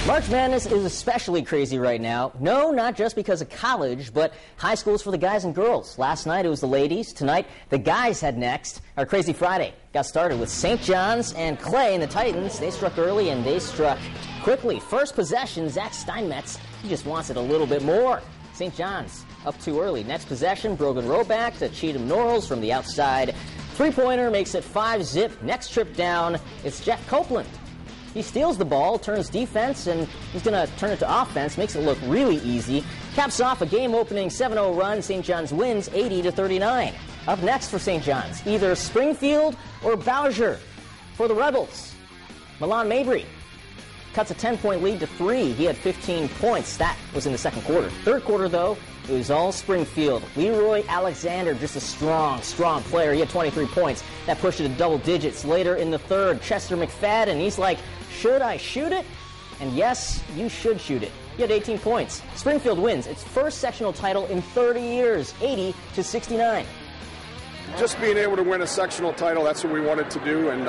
March Madness is especially crazy right now. No, not just because of college, but high schools for the guys and girls. Last night it was the ladies. Tonight the guys head next. Our Crazy Friday got started with St. John's and Clay and the Titans. They struck early and they struck quickly. First possession, Zach Steinmetz. He just wants it a little bit more. St. John's up too early. Next possession, Brogan Roback to Cheatham Norrells from the outside. Three-pointer makes it 5-zip. Next trip down, it's Jeff Copeland. He steals the ball, turns defense, and he's going to turn it to offense. Makes it look really easy. Caps off a game-opening 7-0 run. St. John's wins 80-39. Up next for St. John's, either Springfield or Bowsher for the Rebels. Milan Mabry cuts a 10-point lead to 3. He had 15 points. That was in the second quarter. Third quarter, though, it was all Springfield. Leroy Alexander, just a strong player. He had 23 points. That pushed it to double digits. Later in the third, Chester McFadden, he's like, should I shoot it? And yes, you should shoot it. He had 18 points. Springfield wins its first sectional title in 30 years, 80-69. Just being able to win a sectional title, that's what we wanted to do, and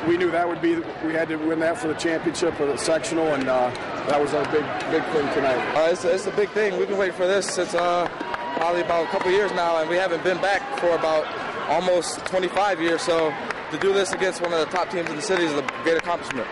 we knew that would be, we had to win that for the championship or the sectional, and that was our big thing tonight. It's a big thing. We've been waiting for this since probably about a couple years now, and we haven't been back for about almost 25 years, so to do this against one of the top teams in the city is a great accomplishment.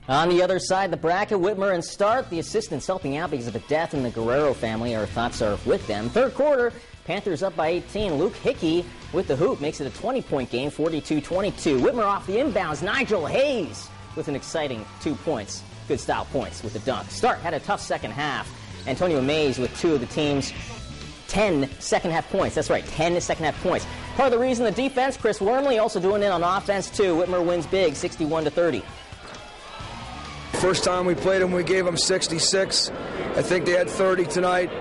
On the other side, the bracket, Whitmer and Start, the assistants helping out because of a death in the Guerrero family. Our thoughts are with them. Third quarter, Panthers up by 18. Luke Hickey with the hoop makes it a 20-point game, 42-22. Whitmer off the inbounds. Nigel Hayes with an exciting 2 points. Good style points with the dunk. Start had a tough second half. Antonio Mays with 2 of the team's 10 second-half points. That's right, 10 second-half points. Part of the reason the defense, Chris Wormley also doing it on offense, too. Whitmer wins big, 61-30. First time we played them, we gave them 66. I think they had 30 tonight.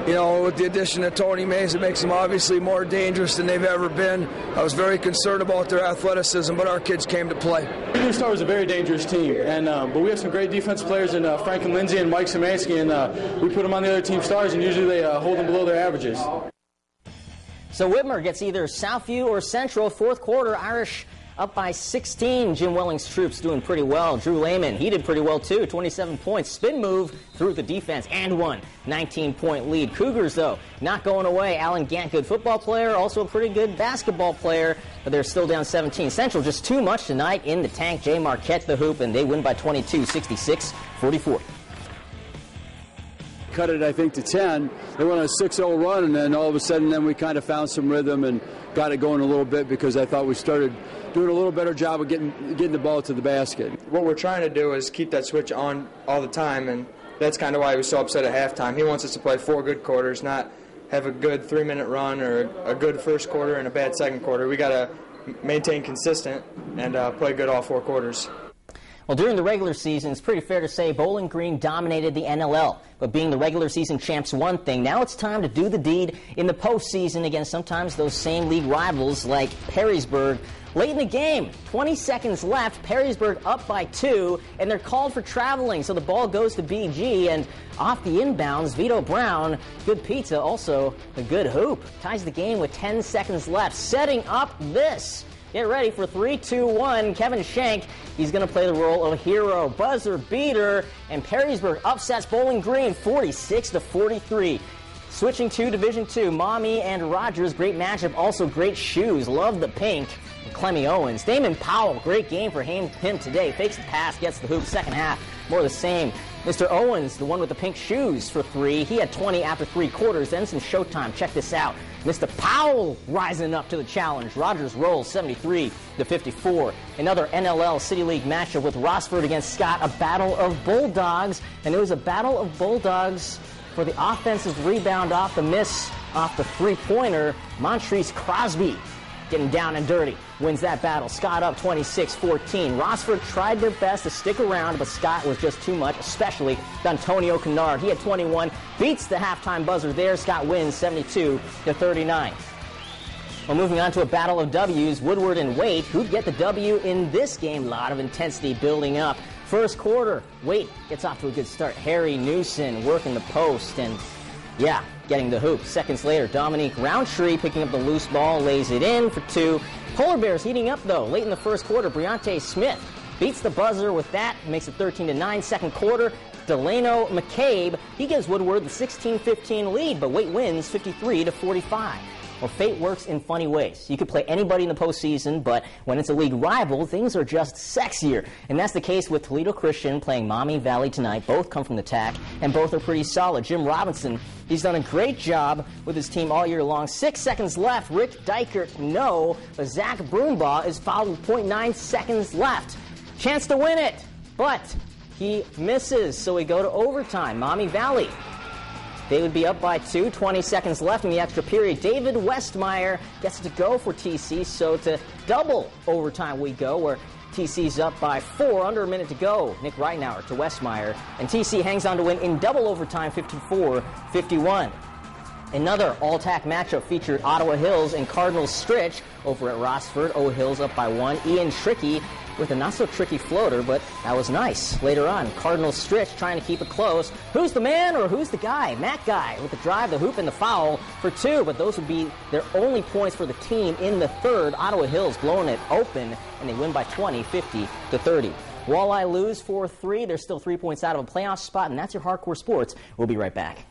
You know, with the addition of Tony Mays, it makes them obviously more dangerous than they've ever been. I was very concerned about their athleticism, but our kids came to play. New Star is a very dangerous team, and but we have some great defensive players in Frank and Lindsay and Mike Szymanski, and we put them on the other team stars, and usually they hold them below their averages. So Whitmer gets either Southview or Central. Fourth quarter, Irish up by 16. Jim Welling's troops doing pretty well. Drew Lehman, he did pretty well too. 27 points. Spin move through the defense and won. 19-point lead. Cougars, though, not going away. Alan Gant, good football player, also a pretty good basketball player, but they're still down 17. Central just too much tonight in the tank. Jay Marquette the hoop, and they win by 22, 66-44. Cut it, I think, to 10. They went on a 6-0 run, and then all of a sudden then we kind of found some rhythm and got it going a little bit because I thought we started doing a little better job of getting the ball to the basket. What we're trying to do is keep that switch on all the time, and that's kind of why he was so upset at halftime. He wants us to play 4 good quarters, not have a good 3-minute run or a good first quarter and a bad second quarter. We got to maintain consistent and play good all 4 quarters. Well, during the regular season, it's pretty fair to say Bowling Green dominated the NLL. But being the regular season champs, one thing. Now it's time to do the deed in the postseason against sometimes those same league rivals like Perrysburg. Late in the game, 20 seconds left, Perrysburg up by 2, and they're called for traveling, so the ball goes to BG, and off the inbounds, Vito Brown, good pizza, also a good hoop, ties the game with 10 seconds left, setting up this. Get ready for 3, 2, 1. Kevin Shank, he's going to play the role of hero. Buzzer beater, and Perrysburg upsets Bowling Green 46-43. Switching to Division II, Mommy and Rogers, great matchup, also great shoes. Love the pink. Clemmy Owens. Damon Powell, great game for him today. Fakes the pass, gets the hoop. Second half, more of the same. Mr. Owens, the one with the pink shoes for 3. He had 20 after 3 quarters. Then some showtime. Check this out. Mr. Powell rising up to the challenge. Rogers rolls 73-54. Another NLL City League matchup with Rossford against Scott. A battle of Bulldogs. And it was a battle of Bulldogs for the offensive rebound off the miss, off the three-pointer. Montrese Crosby getting down and dirty, wins that battle. Scott up 26-14. Rossford tried their best to stick around, but Scott was just too much, especially D'Antonio Kennard. He had 21, beats the halftime buzzer there. Scott wins 72-39. Well, moving on to a battle of W's, Woodward and Waite. Who'd get the W in this game? A lot of intensity building up. First quarter, Waite gets off to a good start. Harry Newson working the post, and yeah, getting the hoop. Seconds later, Dominique Roundtree picking up the loose ball, lays it in for 2. Polar Bears heating up, though. Late in the first quarter, Briante Smith beats the buzzer with that, makes it 13-9. Second quarter, Delano McCabe, he gives Woodward the 16-15 lead, but Waite wins 53-45. Well, fate works in funny ways. You could play anybody in the postseason, but when it's a league rival, things are just sexier. And that's the case with Toledo Christian playing Maumee Valley tonight. Both come from the TAC, and both are pretty solid. Jim Robinson, he's done a great job with his team all year long. 6 seconds left. Rick Dykert, no. But Zach Broombaugh is fouled with 0.9 seconds left. Chance to win it, but he misses. So we go to overtime. Maumee Valley, they would be up by 2, 20 seconds left in the extra period. David Westmeyer gets to go for TC, so to double overtime we go, where TC's up by 4, under a minute to go. Nick Reitenauer to Westmeyer, and TC hangs on to win in double overtime, 54-51. Another all-TAC matchup featured Ottawa Hills and Cardinals Stritch over at Rossford. O-Hills up by 1. Ian Tricky with a not-so-tricky floater, but that was nice. Later on, Cardinals Stritch trying to keep it close. Who's the man or who's the guy? Matt Guy with the drive, the hoop, and the foul for 2, but those would be their only points for the team in the third. Ottawa Hills blowing it open, and they win by 20, 50-30. Walleye lose 4-3. They're still 3 points out of a playoff spot, and that's your Hardcore Sports. We'll be right back.